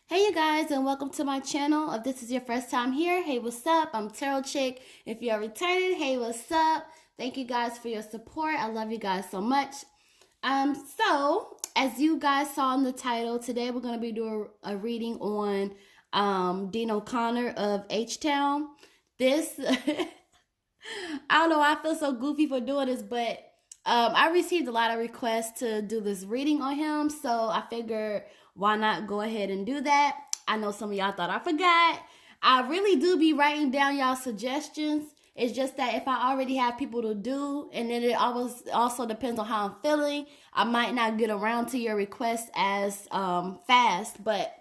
Hey you guys, and welcome to my channel. If this is your first time here, hey, what's up? I'm Imtarotchick. If you're returning, hey, what's up? Thank you guys for your support. I love you guys so much. So as you guys saw in the title, today we're gonna be doing a reading on Dino of H-Town. This I don't know, I feel so goofy for doing this, but I received a lot of requests to do this reading on him, so I figured why not go ahead and do that. I know some of y'all thought I forgot. I really do be writing down y'all suggestions. It's just that if I already have people to do, and then it always also depends on how I'm feeling, I might not get around to your request as fast. But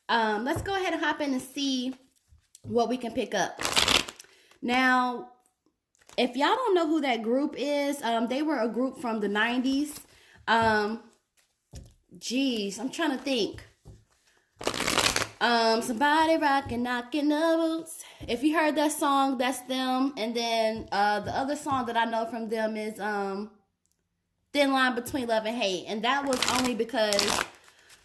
let's go ahead and hop in and see what we can pick up. Now, if y'all don't know who that group is, they were a group from the 90s. Geez, I'm trying to think. Somebody rockin', knockin' the boots. If you heard that song, that's them. And then the other song that I know from them is Thin Line Between Love and Hate. And that was only because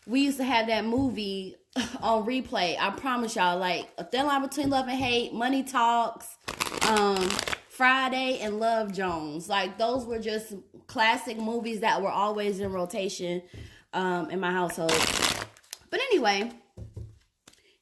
we used to have that movie on replay. I promise y'all, like A Thin Line Between Love and Hate, Money Talks, Friday, and Love Jones. Like, those were just classic movies that were always in rotation in my household. But anyway,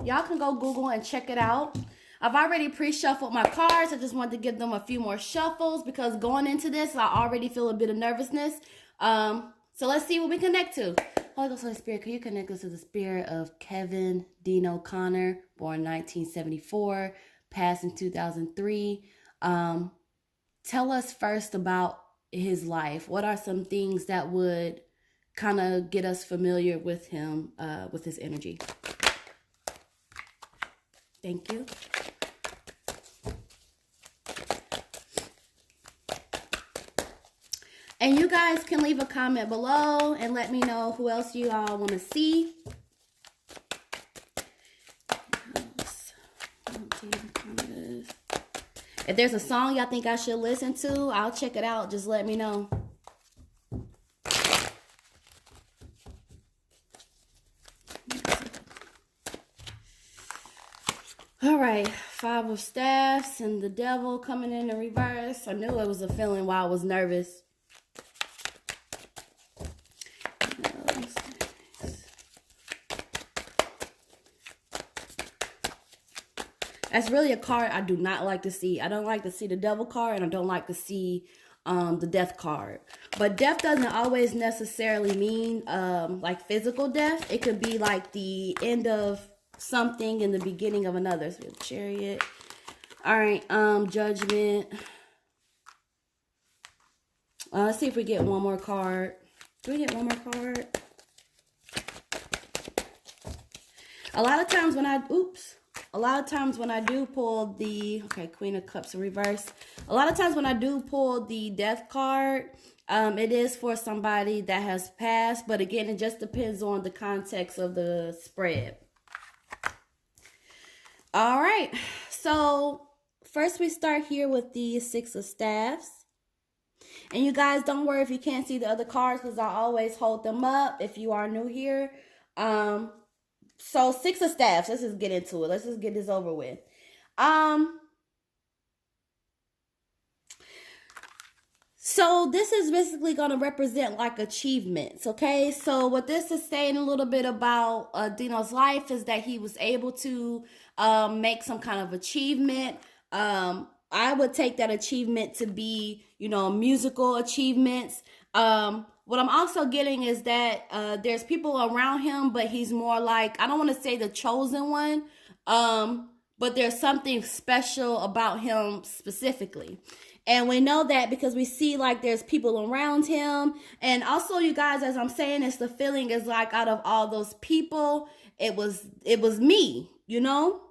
y'all can go Google and check it out. I've already pre-shuffled my cards. I just wanted to give them a few more shuffles because going into this, I already feel a bit of nervousness. So let's see what we connect to. Holy Ghost, Holy Spirit, can you connect us to the spirit of Kevin Dino Connor, born 1974, passed in 2003. Tell us first about his life. What are some things that would kind of get us familiar with him, with his energy? Thank you. And you guys can leave a comment below and let me know who else you all want to see. If there's a song y'all think I should listen to, I'll check it out. Just let me know. All right, Five of Staffs and the Devil coming in reverse. I knew it was a feeling while I was nervous. That's really a card I do not like to see. I don't like to see the Devil card, and I don't like to see the Death card. But death doesn't always necessarily mean like physical death. It could be like the end of something and the beginning of another. So Chariot. All right, Judgment. Let's see if we get one more card. Do we get one more card? A lot of times when I do pull the, okay, Queen of Cups in reverse. A lot of times when I do pull the Death card, it is for somebody that has passed. But again, it just depends on the context of the spread. All right. So first we start here with the Six of Staffs. And you guys, don't worry if you can't see the other cards because I always hold them up if you are new here. So Six of Staffs, let's just get into it. Let's just get this over with. So this is basically going to represent like achievements, okay? So what this is saying a little bit about Dino's life is that he was able to make some kind of achievement. I would take that achievement to be, you know, musical achievements. What I'm also getting is that there's people around him, but he's more like, I don't want to say the chosen one, but there's something special about him specifically. And we know that because we see like there's people around him. And also, you guys, as I'm saying this, the feeling is like out of all those people, it was me, you know?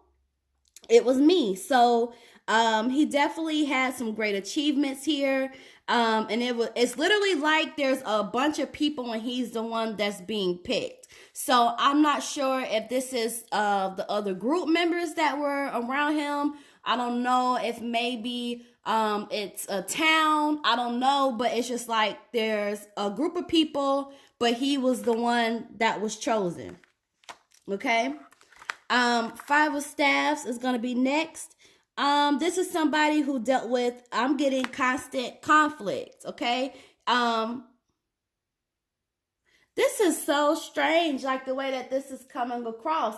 It was me. So he definitely had some great achievements here. And it's literally like there's a bunch of people and he's the one that's being picked. So I'm not sure if this is the other group members that were around him. I don't know if maybe it's a town. I don't know, but it's just like there's a group of people, but he was the one that was chosen. Okay. Five of Staffs is going to be next. This is somebody who dealt with, I'm getting constant conflict. Okay. This is so strange, like the way that this is coming across.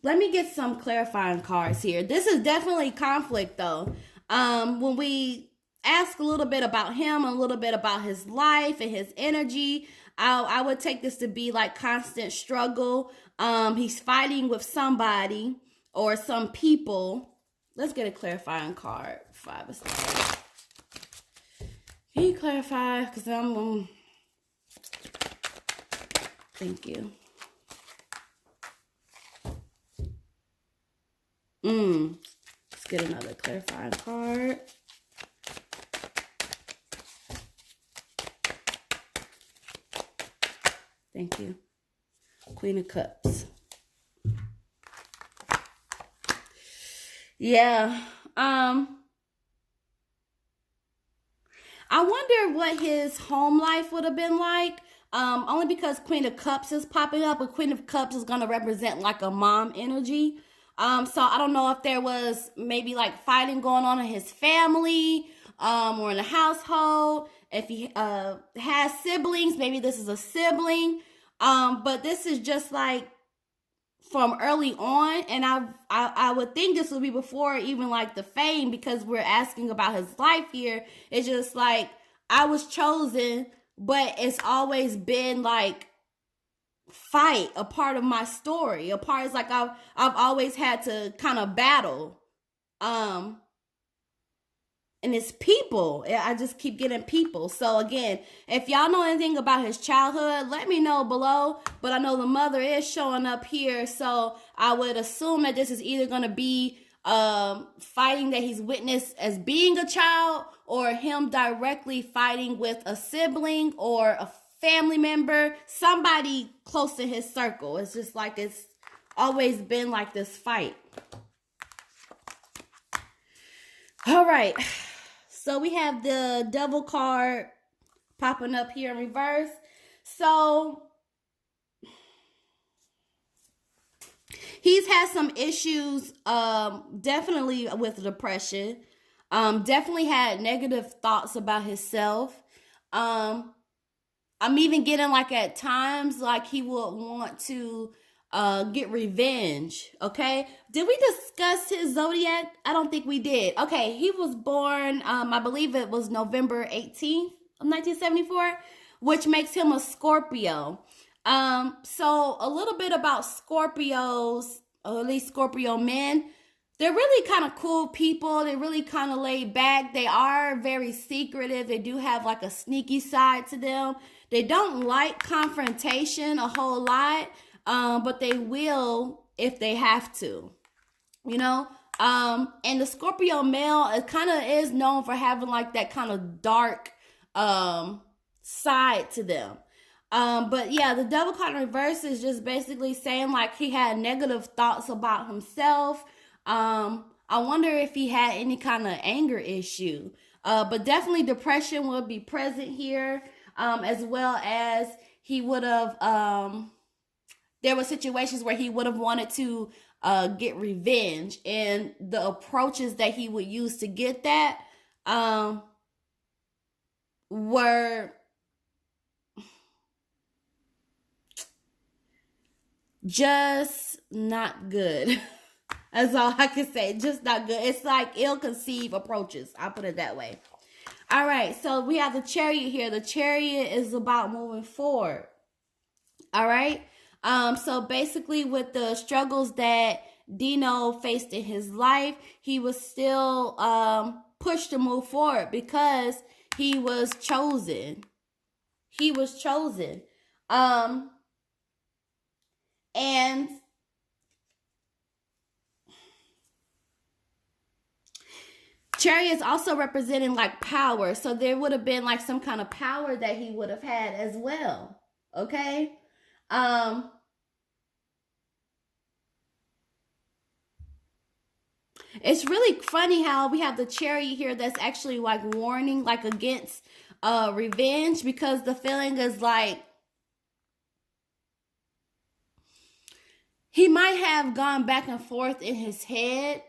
Let me get some clarifying cards here. This is definitely conflict, though. When we ask a little bit about him, a little bit about his life and his energy, I would take this to be like constant struggle. He's fighting with somebody or some people. Let's get a clarifying card. Five of Staffs. Can you clarify? Because I'm... Thank you. Let's get another clarifying card. Thank you. Queen of Cups. Yeah. I wonder what his home life would have been like. Only because Queen of Cups is popping up, but Queen of Cups is going to represent like a mom energy. So I don't know if there was maybe like fighting going on in his family, or in the household. If he has siblings, maybe this is a sibling. But this is just like from early on, and I would think this would be before even like the fame, because we're asking about his life here. It's just like, I was chosen, but it's always been like fight, a part of my story. A part is like I've always had to kind of battle. And it's people. I just keep getting people. So again, if y'all know anything about his childhood, let me know below. But I know the mother is showing up here, so I would assume that this is either going to be fighting that he's witnessed as being a child, or him directly fighting with a sibling or a family member, somebody close to his circle. It's just like it's always been like this fight. All right. So we have the Devil card popping up here in reverse. So he's had some issues, definitely with depression. Definitely had negative thoughts about himself. I'm even getting like at times like he would want to get revenge. Okay, did we discuss his zodiac? I don't think we did. Okay, he was born, I believe it was November 18th of 1974, which makes him a Scorpio. So a little bit about Scorpios, or at least Scorpio men. They're really kind of cool people. They're really kind of laid back. They are very secretive. They do have like a sneaky side to them. They don't like confrontation a whole lot, but they will if they have to, you know? And the Scorpio male, it kind of is known for having like that kind of dark side to them. But yeah, the Devil card in reverse is just basically saying like he had negative thoughts about himself. I wonder if he had any kind of anger issue. But definitely depression will be present here, as well as he would have, there were situations where he would have wanted to get revenge, and the approaches that he would use to get that were just not good. That's all I can say. Just not good. It's like ill-conceived approaches. I'll put it that way. All right. So we have the Chariot here. The Chariot is about moving forward. All right. So basically with the struggles that Dino faced in his life, he was still pushed to move forward because he was chosen. He was chosen. And Chariot is also representing like power. So there would have been like some kind of power that he would have had as well. Okay? It's really funny how we have the Chariot here that's actually like warning like against revenge, because the feeling is like he might have gone back and forth in his head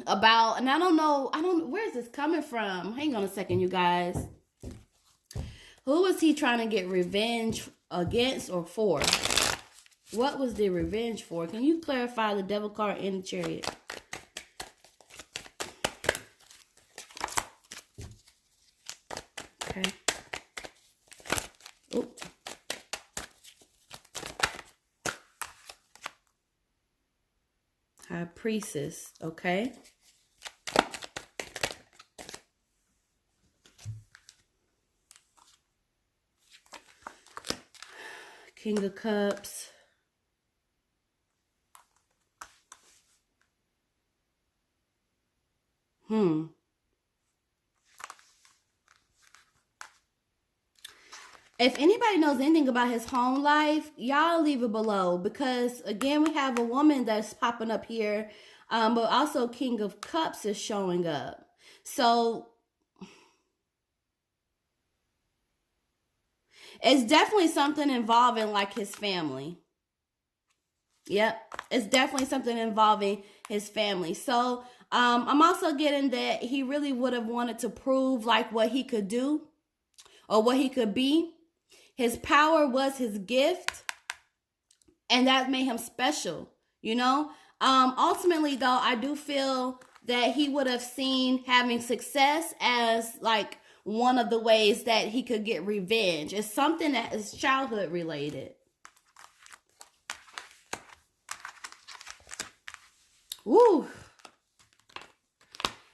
about, and I don't know, where is this coming from? Hang on a second, you guys. Who was he trying to get revenge against or for? What was the revenge for? Can you clarify the devil card in the Chariot? Okay. Oh. High Priestess. Okay. King of Cups. If anybody knows anything about his home life, y'all leave it below, because again, we have a woman that's popping up here, but also King of Cups is showing up. So it's definitely something involving like his family. Yep, it's definitely something involving his family. So I'm also getting that he really would have wanted to prove like what he could do or what he could be. His power was his gift, and that made him special, you know? Ultimately, though, I do feel that he would have seen having success as, like, one of the ways that he could get revenge. It's something that is childhood related. Woo!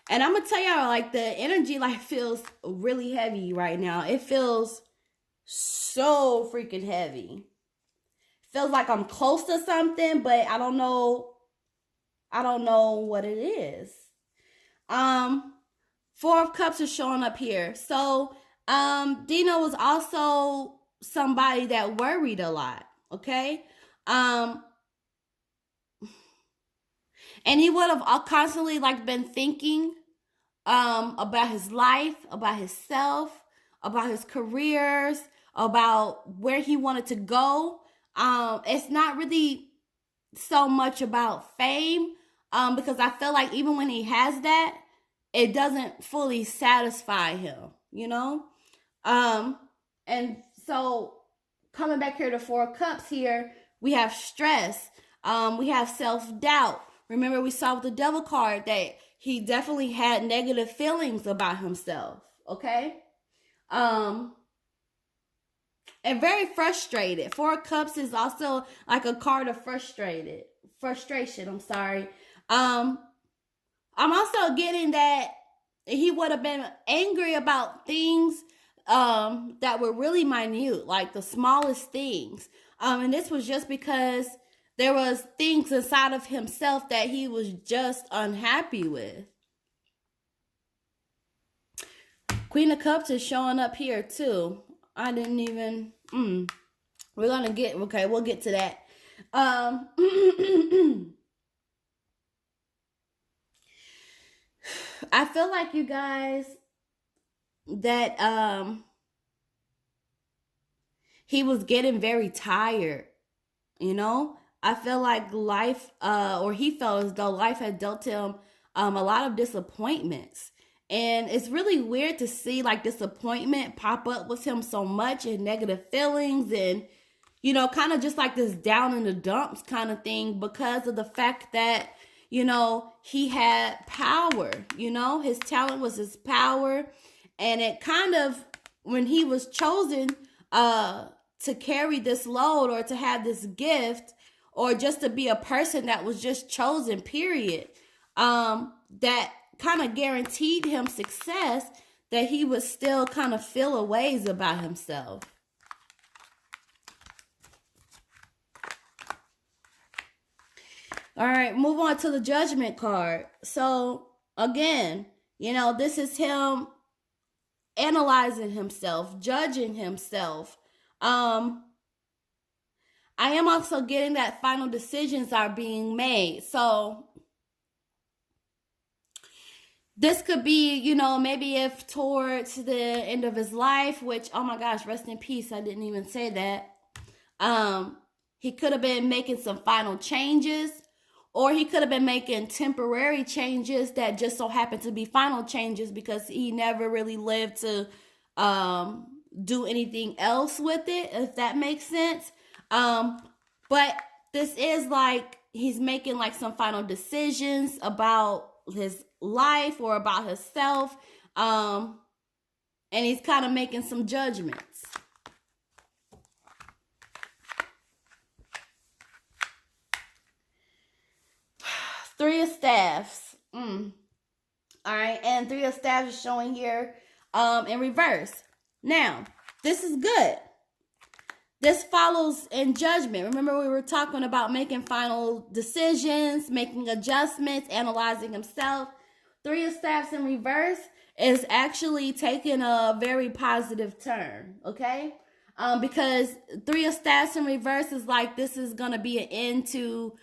And I'm going to tell y'all, like, the energy, like, feels really heavy right now. It feels so freaking heavy. Feels like I'm close to something, but I don't know what it is. Four of Cups is showing up here. So Dino was also somebody that worried a lot. Okay. And he would have constantly like been thinking about his life, about himself, about his careers, about where he wanted to go. It's not really so much about fame, because I feel like even when he has that, it doesn't fully satisfy him, you know? And so coming back here to Four of Cups here, we have stress. We have self-doubt. Remember, we saw with the Devil card that he definitely had negative feelings about himself, okay? And very frustrated. Four of Cups is also like a card of frustration. I'm sorry. I'm also getting that he would have been angry about things that were really minute, like the smallest things. And this was just because there was things inside of himself that he was just unhappy with. Queen of Cups is showing up here too. I didn't even, we're going to get, okay, we'll get to that. I feel like, you guys, that he was getting very tired, you know? I feel like life, or he felt as though life had dealt him a lot of disappointments. And it's really weird to see like disappointment pop up with him so much, and negative feelings, and, you know, kind of just like this down in the dumps kind of thing, because of the fact that, you know, he had power, you know, his talent was his power. And it kind of, when he was chosen to carry this load, or to have this gift, or just to be a person that was just chosen, period, that kind of guaranteed him success, that he would still kind of feel a ways about himself. All right, move on to the Judgment card. So again, you know, this is him analyzing himself, judging himself. I am also getting that final decisions are being made. So This could be, you know, maybe if towards the end of his life, which, oh my gosh, rest in peace, I didn't even say that. He could have been making some final changes, or he could have been making temporary changes that just so happened to be final changes because he never really lived to do anything else with it, if that makes sense. But this is like he's making like some final decisions about his life or about himself. And he's kind of making some judgments. Three of Staffs. All right, and Three of Staffs is showing here in reverse. Now, this is good. This follows in judgment. Remember, we were talking about making final decisions, making adjustments, analyzing himself. Three of Staffs in reverse is actually taking a very positive turn, okay? Because Three of Staffs in reverse is like this is going to be an end to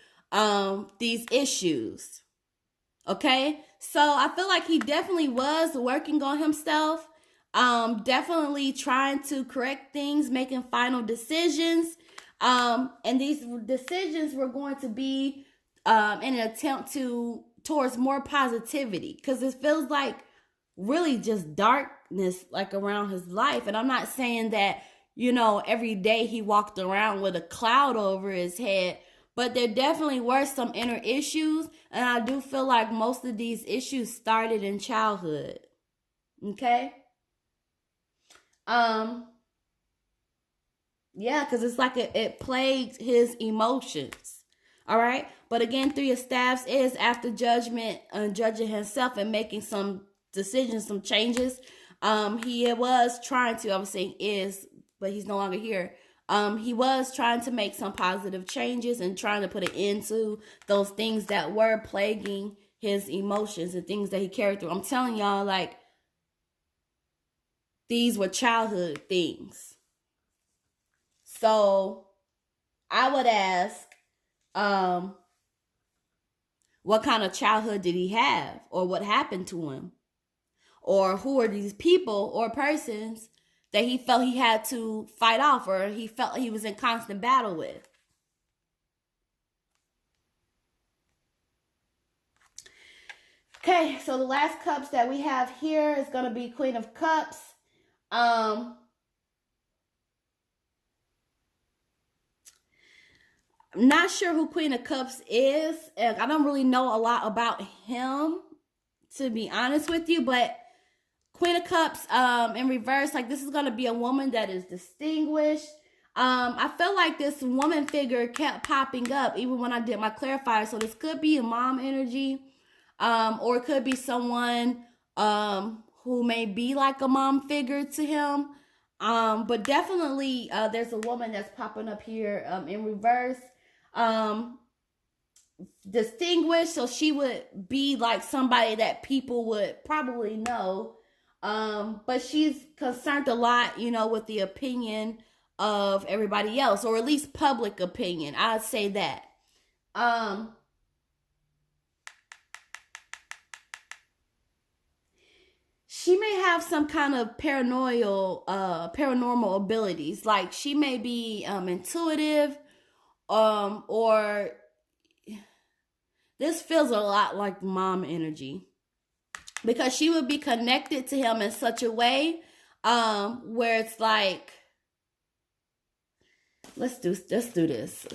these issues, okay? So I feel like he definitely was working on himself. Definitely trying to correct things, making final decisions. And these decisions were going to be in an attempt towards more positivity, because it feels like really just darkness like around his life. And I'm not saying that, you know, every day he walked around with a cloud over his head, but there definitely were some inner issues. And I do feel like most of these issues started in childhood. Okay? Yeah, because it's like it plagued his emotions. All right. But again, Three of Staffs is after judgment, judging himself and making some decisions, some changes. He was trying to, I was saying is, but he's no longer here. He was trying to make some positive changes and trying to put an end to those things that were plaguing his emotions and things that he carried through. I'm telling y'all, like, these were childhood things. So I would ask, what kind of childhood did he have, or what happened to him, or who are these people or persons that he felt he had to fight off, or he felt he was in constant battle with. Okay, so the last cups that we have here is going to be Queen of Cups. I'm not sure who Queen of Cups is. And I don't really know a lot about him, to be honest with you. But Queen of Cups in reverse, like this is going to be a woman that is distinguished. I feel like this woman figure kept popping up even when I did my clarifier. So this could be a mom energy, or it could be someone who may be like a mom figure to him. But definitely there's a woman that's popping up here in reverse. Distinguished, so she would be like somebody that people would probably know. But she's concerned a lot, you know, with the opinion of everybody else, or at least public opinion. I'd say that. She may have some kind of paranormal abilities. Like she may be intuitive, or this feels a lot like mom energy, because she would be connected to him in such a way where it's like, let's do this.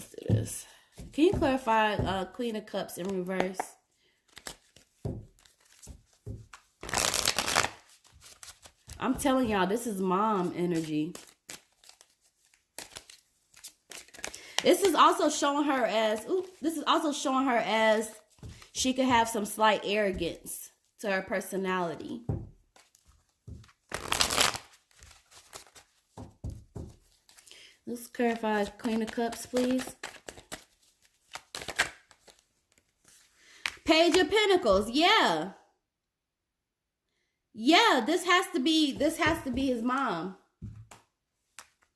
Can you clarify Queen of Cups in reverse? I'm telling y'all, this is mom energy. This is also showing her as, she could have some slight arrogance to her personality. Let's clarify Queen of Cups, please. Page of Pentacles, yeah. Yeah, this has to be his mom.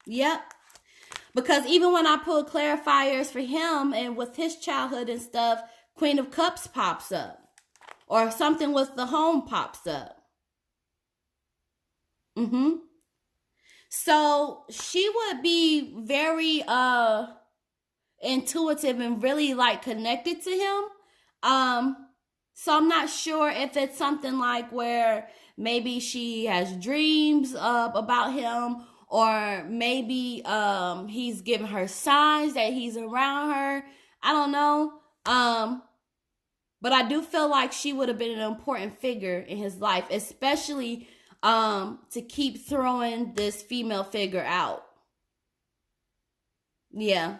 Yep. Because even when I pull clarifiers for him and with his childhood and stuff, Queen of Cups pops up. or something with the home pops up. So she would be very intuitive and really like connected to him. So I'm not sure if it's something like where maybe she has dreams about him, or maybe he's giving her signs that he's around her. I don't know. But I do feel like she would have been an important figure in his life, especially to keep throwing this female figure out. Yeah.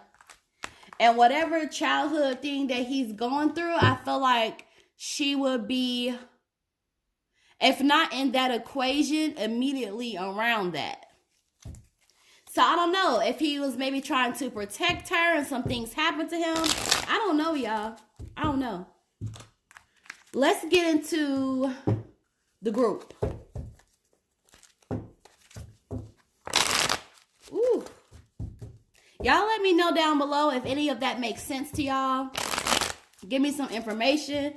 And whatever childhood thing that he's going through, I feel like she would be, if not in that equation, immediately around that. So I don't know if he was maybe trying to protect her and some things happened to him. I don't know, y'all. I don't know. Let's get into the group. Ooh. Y'all let me know down below if any of that makes sense to y'all. Give me some information.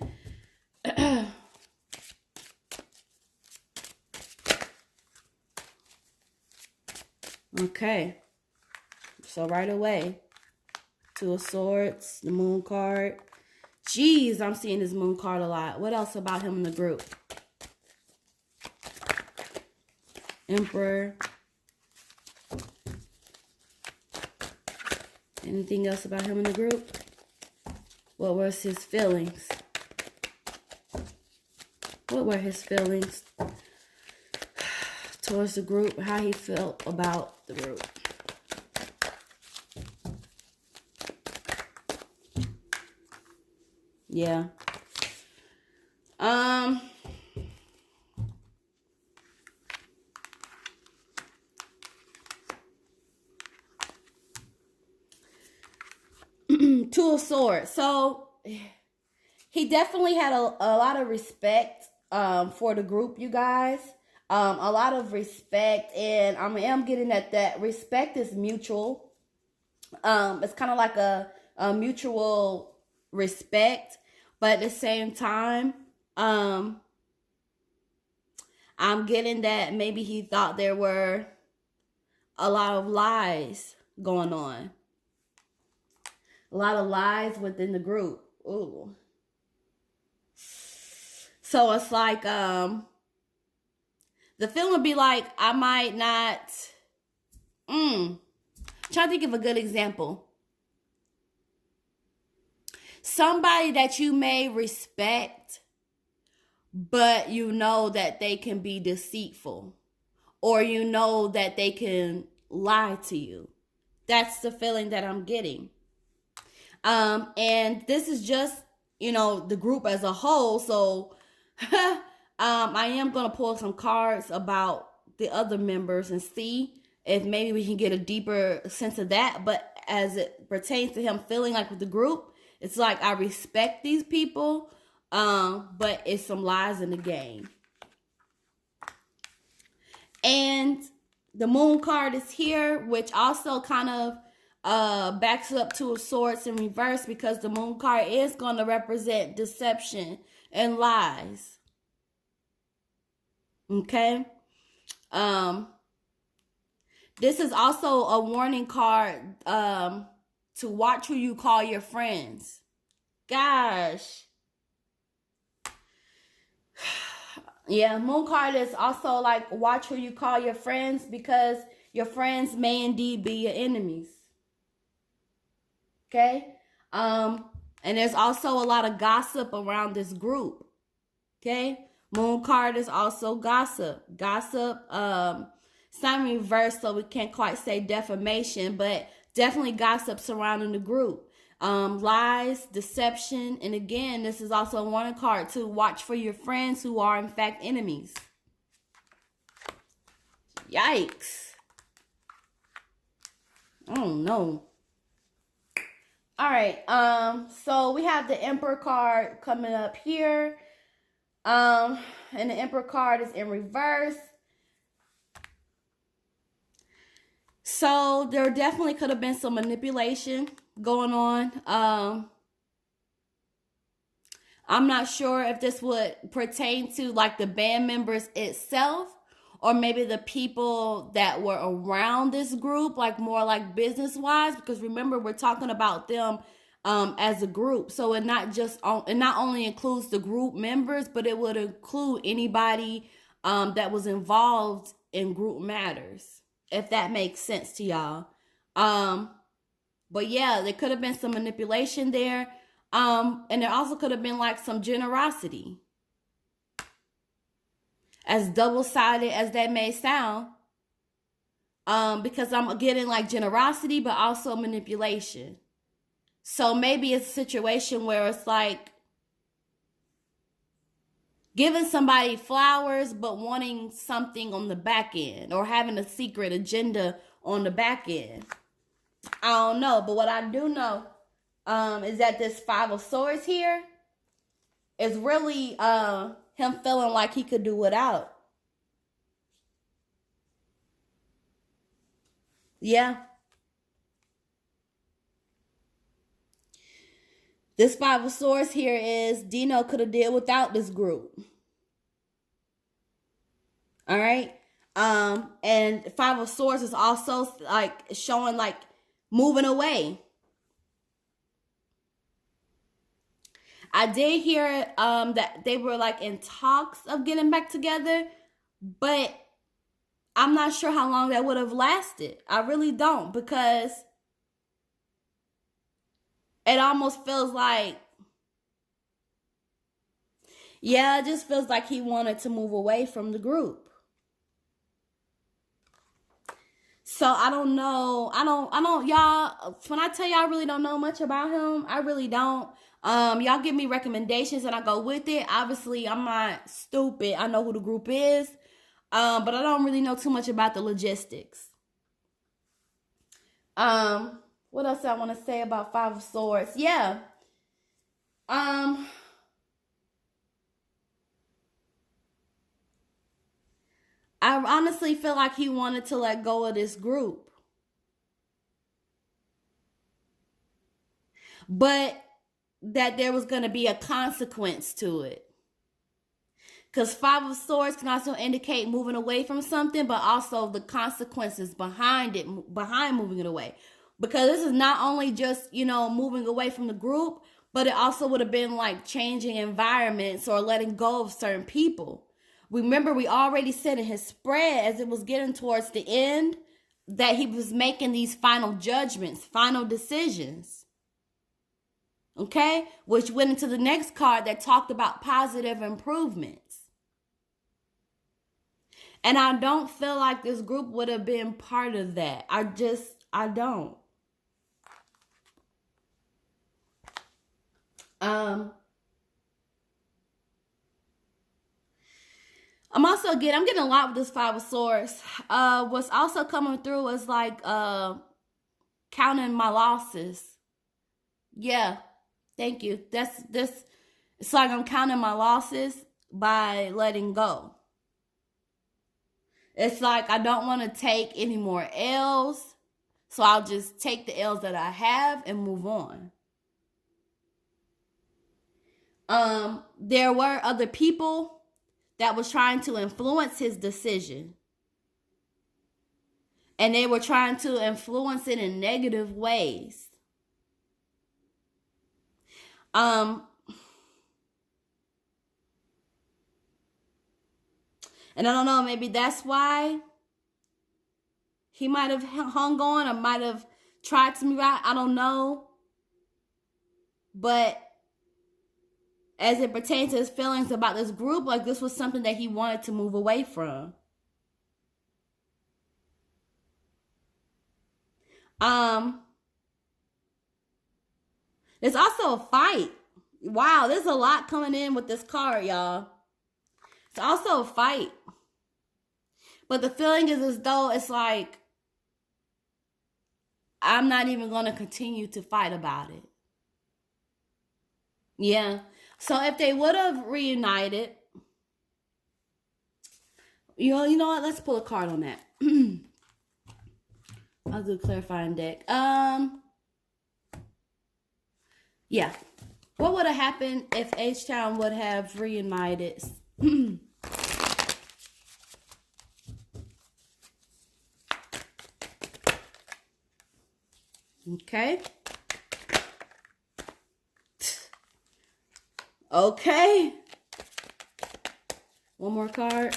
Okay. So right away, Two of Swords, the Moon card. Jeez, I'm seeing this Moon card a lot. What else about him in the group? Emperor. Anything else about him in the group? What was his feelings? What were his feelings towards the group? How he felt about the group? Yeah. Two of Swords. So he definitely had a lot of respect for the group, you guys. A lot of respect, and I am getting that respect is mutual. It's kind of like a mutual respect, but at the same time, I'm getting that maybe he thought there were a lot of lies going on. A lot of lies within the group. Ooh. So it's like, the feeling would be like, I might not, try to think of a good example. Somebody that you may respect, but you know that they can be deceitful, or you know that they can lie to you. That's the feeling that I'm getting. And this is just, the group as a whole. So, I am going to pull some cards about the other members and see if maybe we can get a deeper sense of that. But as it pertains to him feeling like with the group, it's like I respect these people, but it's some lies in the game. And the Moon card is here, which also kind of backs up Two of Swords in reverse, because the Moon card is going to represent deception and lies. Okay? This is also a warning card to watch who you call your friends. Gosh. Yeah, Moon card is also like watch who you call your friends, because your friends may indeed be your enemies. Okay? And there's also a lot of gossip around this group. Okay? Moon card is also gossip. Gossip, it's not in reverse, so we can't quite say defamation, but definitely gossip surrounding the group. Lies, deception, and again, this is also a warning card to watch for your friends who are in fact enemies. Yikes. Oh no. All right, so we have the Emperor card coming up here. And the Emperor card is in reverse. So there definitely could have been some manipulation going on. I'm not sure if this would pertain to like the band members itself, or maybe the people that were around this group, like more like business wise, because remember we're talking about them as a group. So it not only includes the group members, but it would include anybody that was involved in group matters, if that makes sense to y'all. But yeah, there could have been some manipulation there. And there also could have been like some generosity. As double-sided as that may sound. Because I'm getting like generosity, but also manipulation. So maybe it's a situation where it's like giving somebody flowers, but wanting something on the back end, or having a secret agenda on the back end. I don't know, but what I do know is that this Five of Swords here is really him feeling like he could do without. Yeah. This Five of Swords here is Dino could have did without this group. All right. And Five of Swords is also like showing like moving away. I did hear that they were like in talks of getting back together, but I'm not sure how long that would have lasted. I really don't, because it almost feels like, yeah, it just feels like he wanted to move away from the group. So I don't know. I don't, y'all, when I tell y'all I really don't know much about him, I really don't. Y'all give me recommendations and I go with it. Obviously, I'm not stupid. I know who the group is. But I don't really know too much about the logistics. What else I want to say about Five of Swords? Yeah. I honestly feel like he wanted to let go of this group. But that there was going to be a consequence to it. Because Five of Swords can also indicate moving away from something, but also the consequences behind it, behind moving it away. Because this is not only just, moving away from the group, but it also would have been like changing environments or letting go of certain people. Remember, we already said in his spread, as it was getting towards the end, that he was making these final judgments, final decisions. Okay? Which went into the next card that talked about positive improvements. And I don't feel like this group would have been part of that. I don't. I'm getting a lot with this Five of Swords. What's also coming through is like counting my losses. Yeah. Thank you. It's like I'm counting my losses by letting go. It's like I don't want to take any more L's, so I'll just take the L's that I have and move on. There were other people that was trying to influence his decision. And they were trying to influence it in negative ways. And I don't know, maybe that's why he might have hung on or might have tried to move out. I don't know. But as it pertains to his feelings about this group, like this was something that he wanted to move away from. There's also a fight. Wow, there's a lot coming in with this card, y'all. It's also a fight. But the feeling is as though it's like, I'm not even going to continue to fight about it. Yeah. So if they would have reunited, you know what? Let's pull a card on that. I'll do a clarifying deck. Yeah. What would have happened if H-Town would have reunited? Okay. Okay. One more card.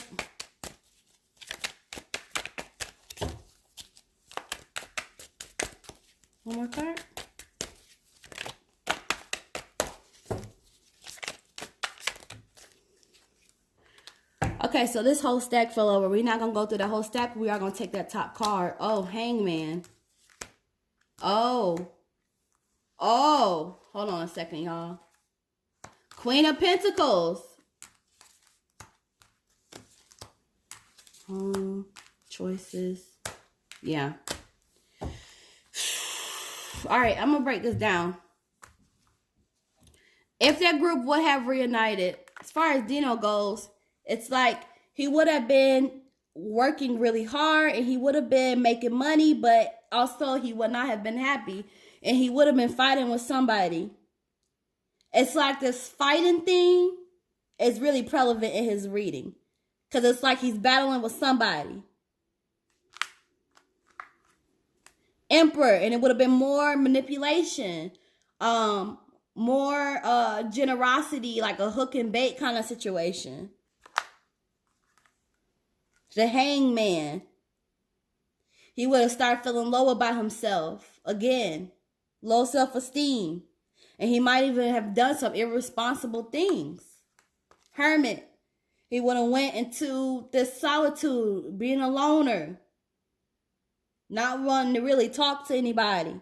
One more card. Okay, so this whole stack fell over. We're not going to go through the whole stack. We are going to take that top card. Oh, Hangman. Oh. Oh. Hold on a second, y'all. Queen of Pentacles. Choices. Yeah. All right, I'm going to break this down. If that group would have reunited, as far as Dino goes, it's like he would have been working really hard and he would have been making money, but also he would not have been happy and he would have been fighting with somebody. It's like this fighting thing is really prevalent in his reading because it's like he's battling with somebody. Emperor, and it would have been more manipulation, more generosity, like a hook and bait kind of situation. The Hangman. He would have started feeling low about himself. Again, low self-esteem. And he might even have done some irresponsible things. Hermit. He would have went into this solitude, being a loner. Not wanting to really talk to anybody.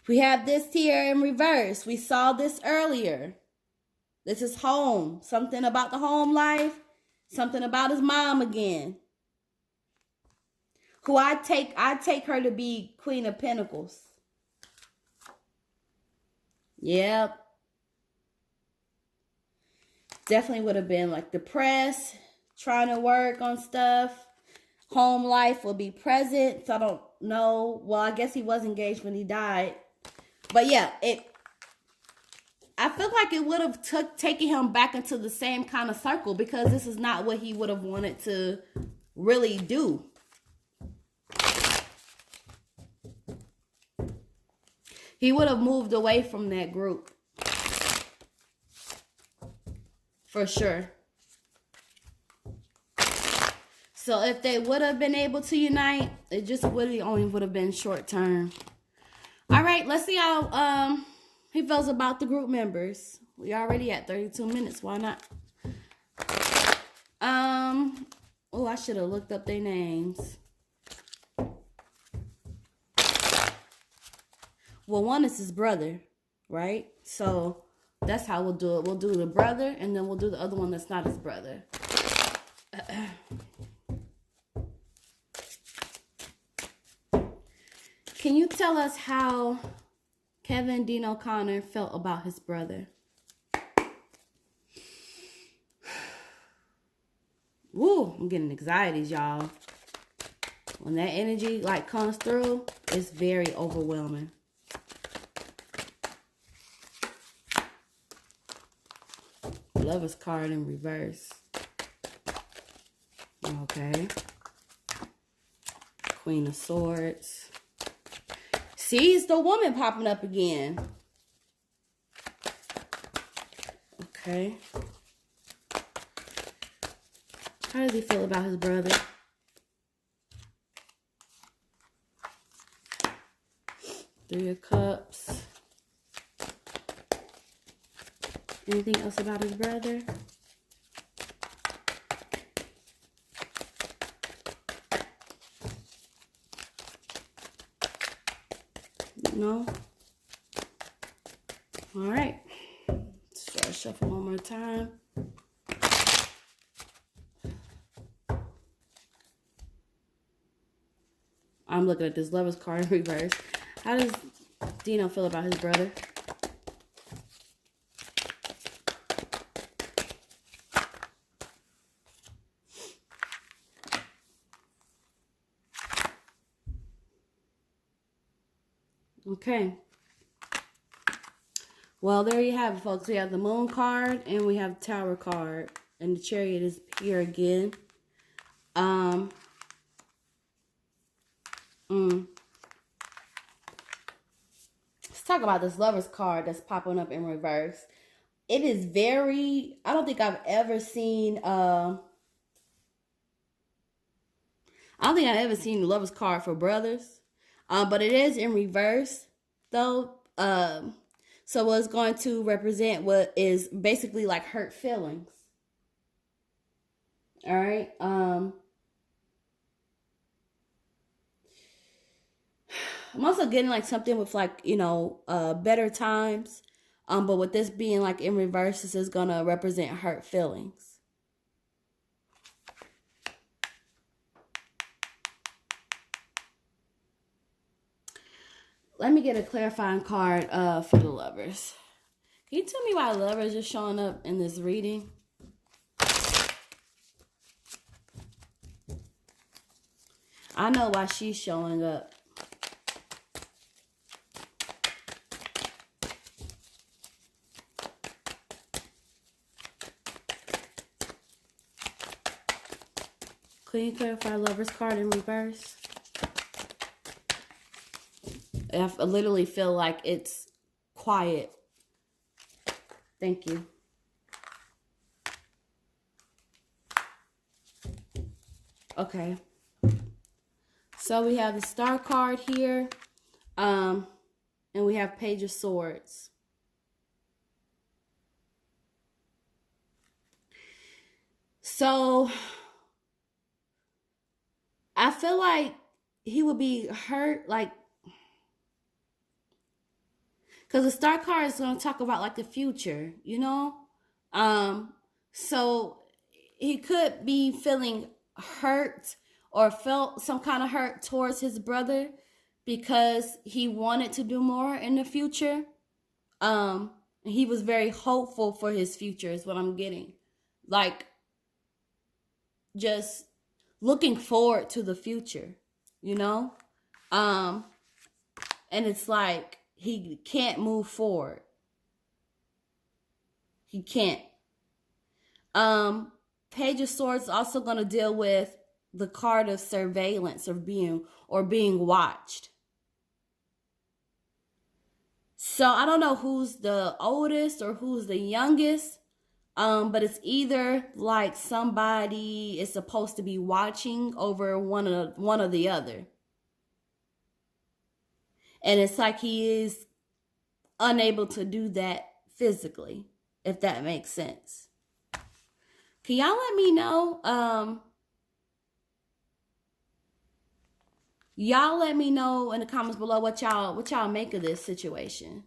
We have this here in reverse. We saw this earlier. This is home. Something about the home life. Something about his mom again. Who I take her to be Queen of Pentacles. Yep. Definitely would have been like depressed. Trying to work on stuff. Home life will be present. So I don't know. Well, I guess he was engaged when he died. But yeah, I feel like it would have taken him back into the same kind of circle because this is not what he would have wanted to really do. He would have moved away from that group. For sure. So if they would have been able to unite, it just really only would have been short term. All right, let's see how he feels about the group members. We already at 32 minutes. Why not? Oh, I should have looked up their names. Well, one is his brother, right? So that's how we'll do it. We'll do the brother, and then we'll do the other one that's not his brother. Can you tell us how Kevin Dino Connor felt about his brother? Woo, I'm getting anxieties, y'all. When that energy like comes through, it's very overwhelming. Lover's card in reverse. Okay. Queen of Swords. See, it's the woman popping up again. Okay. How does he feel about his brother? Three of Cups. Anything else about his brother? No? All right. Let's try to shuffle one more time. I'm looking at this Lover's card in reverse. How does Dino feel about his brother? Okay. Well, there you have it, folks. We have the Moon card and we have the Tower card. And the Chariot is here again. Let's talk about this Lover's card that's popping up in reverse. It is very, I don't think I've ever seen, I don't think I've ever seen the Lover's card for brothers. But it is in reverse, though. So what's going to represent what is basically like hurt feelings. All right. I'm also getting like something with like, better times. But with this being like in reverse, this is gonna represent hurt feelings. Let me get a clarifying card for the Lovers. Can you tell me why Lovers is showing up in this reading? I know why she's showing up. Can you clarify Lover's card in reverse? I literally feel like it's quiet. Thank you. Okay. So we have the Star card here. And we have Page of Swords. So I feel like he would be hurt, like, because the Star card is going to talk about like the future, So he could be feeling hurt or felt some kind of hurt towards his brother because he wanted to do more in the future. He was very hopeful for his future is what I'm getting. Like, just looking forward to the future, And it's like he can't move forward. He can't. Page of Swords is also going to deal with the card of surveillance or being watched. So I don't know who's the oldest or who's the youngest, but it's either like somebody is supposed to be watching over one or the other. And it's like he is unable to do that physically, if that makes sense. Can y'all let me know? Y'all let me know in the comments below what y'all make of this situation.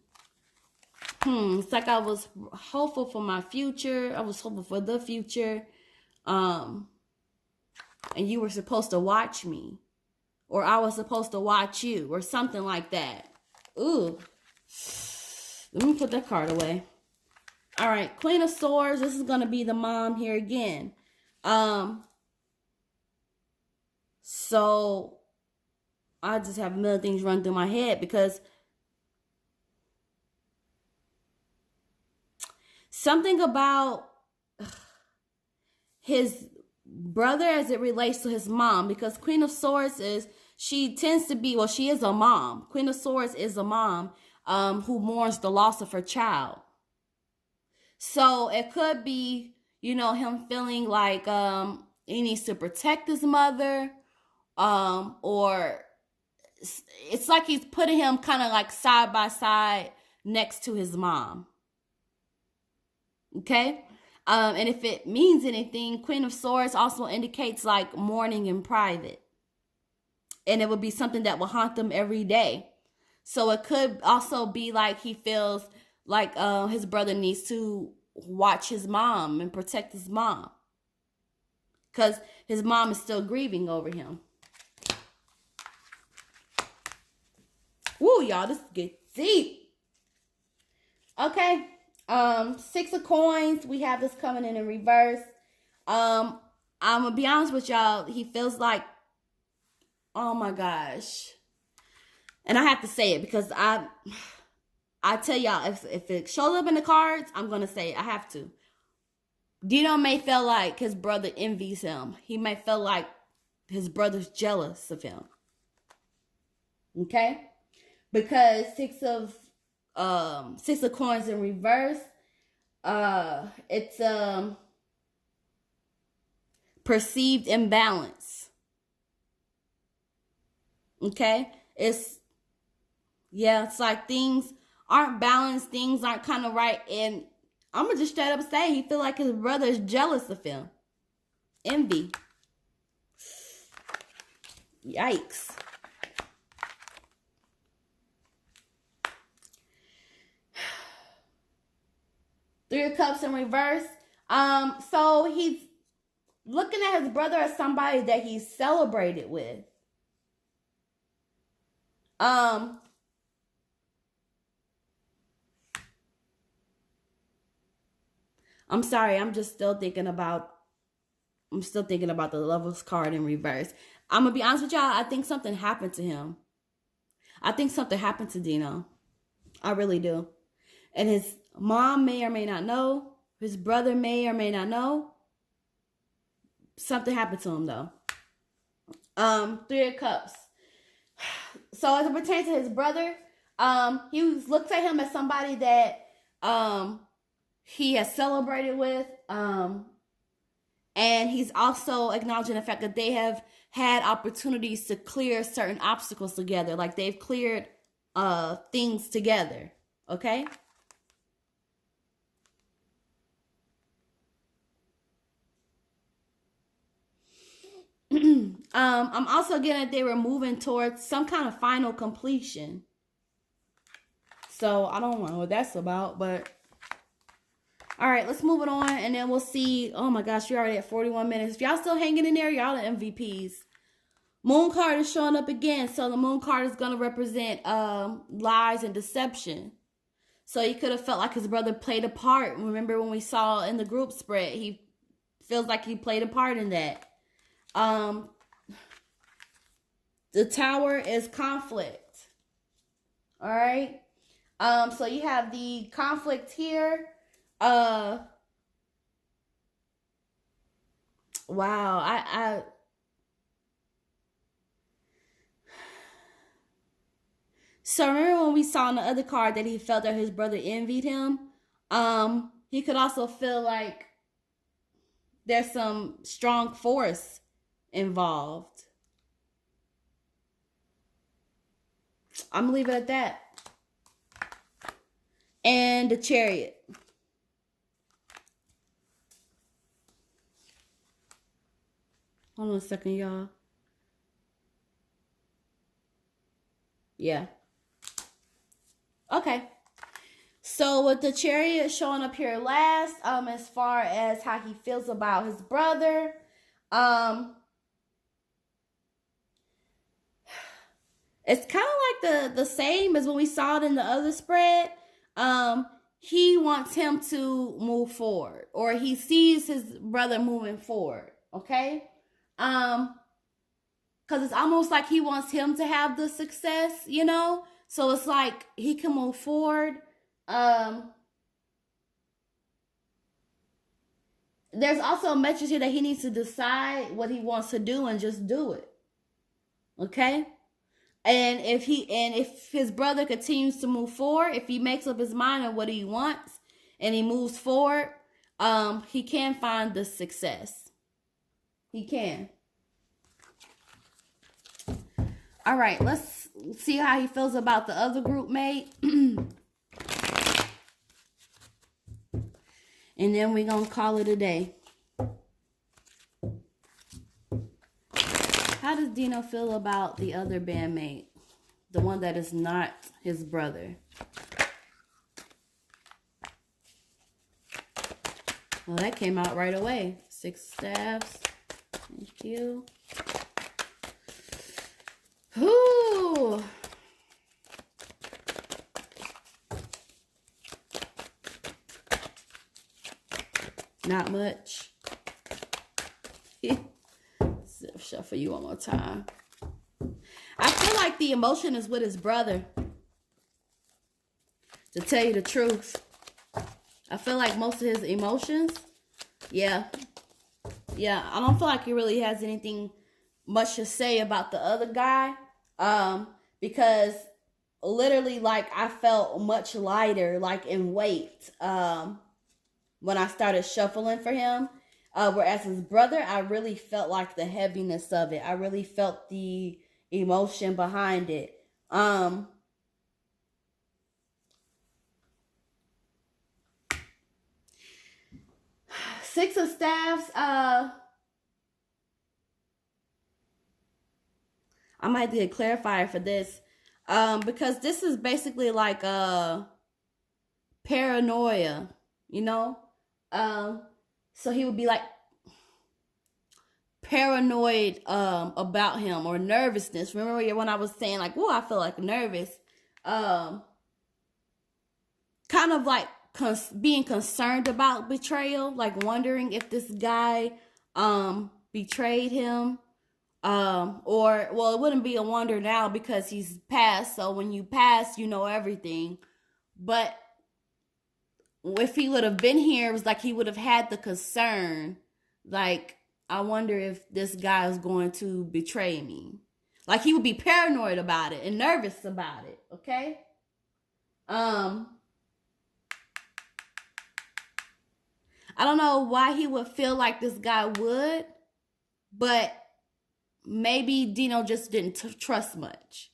It's like I was hopeful for my future. I was hopeful for the future. And you were supposed to watch me. Or I was supposed to watch you. Or something like that. Ooh. Let me put that card away. All right. Queen of Swords. This is going to be the mom here again. So I just have a million things run through my head because something about his brother as it relates to his mom, because Queen of Swords she is a mom. Queen of Swords is a mom who mourns the loss of her child. So it could be, him feeling like he needs to protect his mother, or it's like he's putting him kind of like side by side next to his mom. Okay? And if it means anything, Queen of Swords also indicates like mourning in private. And it would be something that will haunt them every day. So it could also be like he feels like his brother needs to watch his mom and protect his mom. Because his mom is still grieving over him. Woo, y'all, this gets deep. Okay. 6 of Coins. We have this coming in reverse. I'm gonna be honest with y'all. He feels like, oh my gosh, And I have to say it because I tell y'all, if it shows up in the cards, I'm going to say it. I have to. Dino may feel like his brother envies him. He may feel like his brother's jealous of him. Okay? Because six of coins in reverse, it's perceived imbalance. Okay? It's like things aren't balanced, things aren't kind of right, and I'm gonna just straight up say he feel like his brother is jealous of him. Envy. Yikes. Three of Cups in reverse. So he's looking at his brother as somebody that he's celebrated with. I'm sorry, I'm still thinking about the Lovers card in reverse. I'm gonna be honest with y'all, I think something happened to him. I think something happened to Dino. I really do. And his mom may or may not know. His brother may or may not know. Something happened to him though. Three of Cups. So as it pertains to his brother, he looks at him as somebody that he has celebrated with, and he's also acknowledging the fact that they have had opportunities to clear certain obstacles together, like they've cleared things together. Okay. I'm also getting that they were moving towards some kind of final completion. So I don't know what that's about, but all right, let's move it on, and then we'll see. Oh my gosh, you're already at 41 minutes. If y'all still hanging in there, y'all the MVPs. Moon card is showing up again, so the Moon card is going to represent lies and deception. So he could have felt like his brother played a part. Remember when we saw in the group spread, he feels like he played a part in that. The Tower is conflict. All right. So you have the conflict here. Wow. So remember when we saw on the other card that he felt that his brother envied him? He could also feel like there's some strong force involved. I'm gonna leave it at that. And the Chariot. Hold on a second, y'all. Yeah. Okay. So with the Chariot showing up here last, as far as how he feels about his brother, it's kind of like the same as when we saw it in the other spread. He wants him to move forward, or he sees his brother moving forward. Okay. Because it's almost like he wants him to have the success, you know? So it's like he can move forward. There's also a message here that he needs to decide what he wants to do and just do it. Okay? And if his brother continues to move forward, if he makes up his mind on what he wants and he moves forward, he can find the success. He can. All right, let's see how he feels about the other group mate. And then we're going to call it a day. How does Dino feel about the other bandmate? The one that is not his brother. Well, that came out right away. 6 staffs. Thank you. Whoo! Not much. Shuffle you one more time. I feel like the emotion is with his brother. To tell you the truth. I feel like most of his emotions, yeah. Yeah, I don't feel like he really has anything much to say about the other guy. Because literally, like, I felt much lighter, like, in weight, when I started shuffling for him. Whereas his brother, I really felt like the heaviness of it. I really felt the emotion behind it. Six of Staffs, I might have to get clarifier for this. Because this is basically like paranoia, you know? So he would be like paranoid about him, or nervousness. Remember when I was saying like, "Oh, I feel like nervous." Kind of like being concerned about betrayal, like wondering if this guy betrayed him. Or, well, it wouldn't be a wonder now because he's passed. So when you pass, you know everything. But if he would have been here, it was like he would have had the concern. Like, I wonder if this guy is going to betray me. Like, he would be paranoid about it and nervous about it. Okay? I don't know why he would feel like this guy would, but maybe Dino just didn't trust much.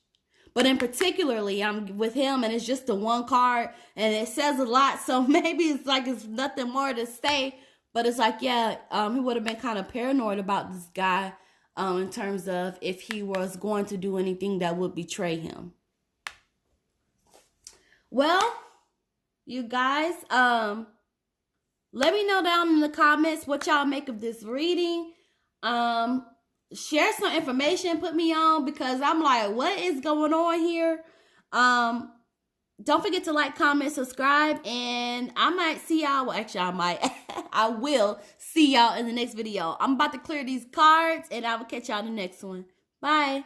But in particularly, I'm with him, and it's just the one card, and it says a lot, so maybe it's like it's nothing more to say. But it's like, yeah, he would have been kind of paranoid about this guy, in terms of if he was going to do anything that would betray him. Well, you guys, let me know down in the comments what y'all make of this reading. Share some information, put me on, because I'm like, what is going on here? Don't forget to like, comment, subscribe, and I might see y'all. Well, actually, I might. I will see y'all in the next video. I'm about to clear these cards, and I will catch y'all in the next one. Bye.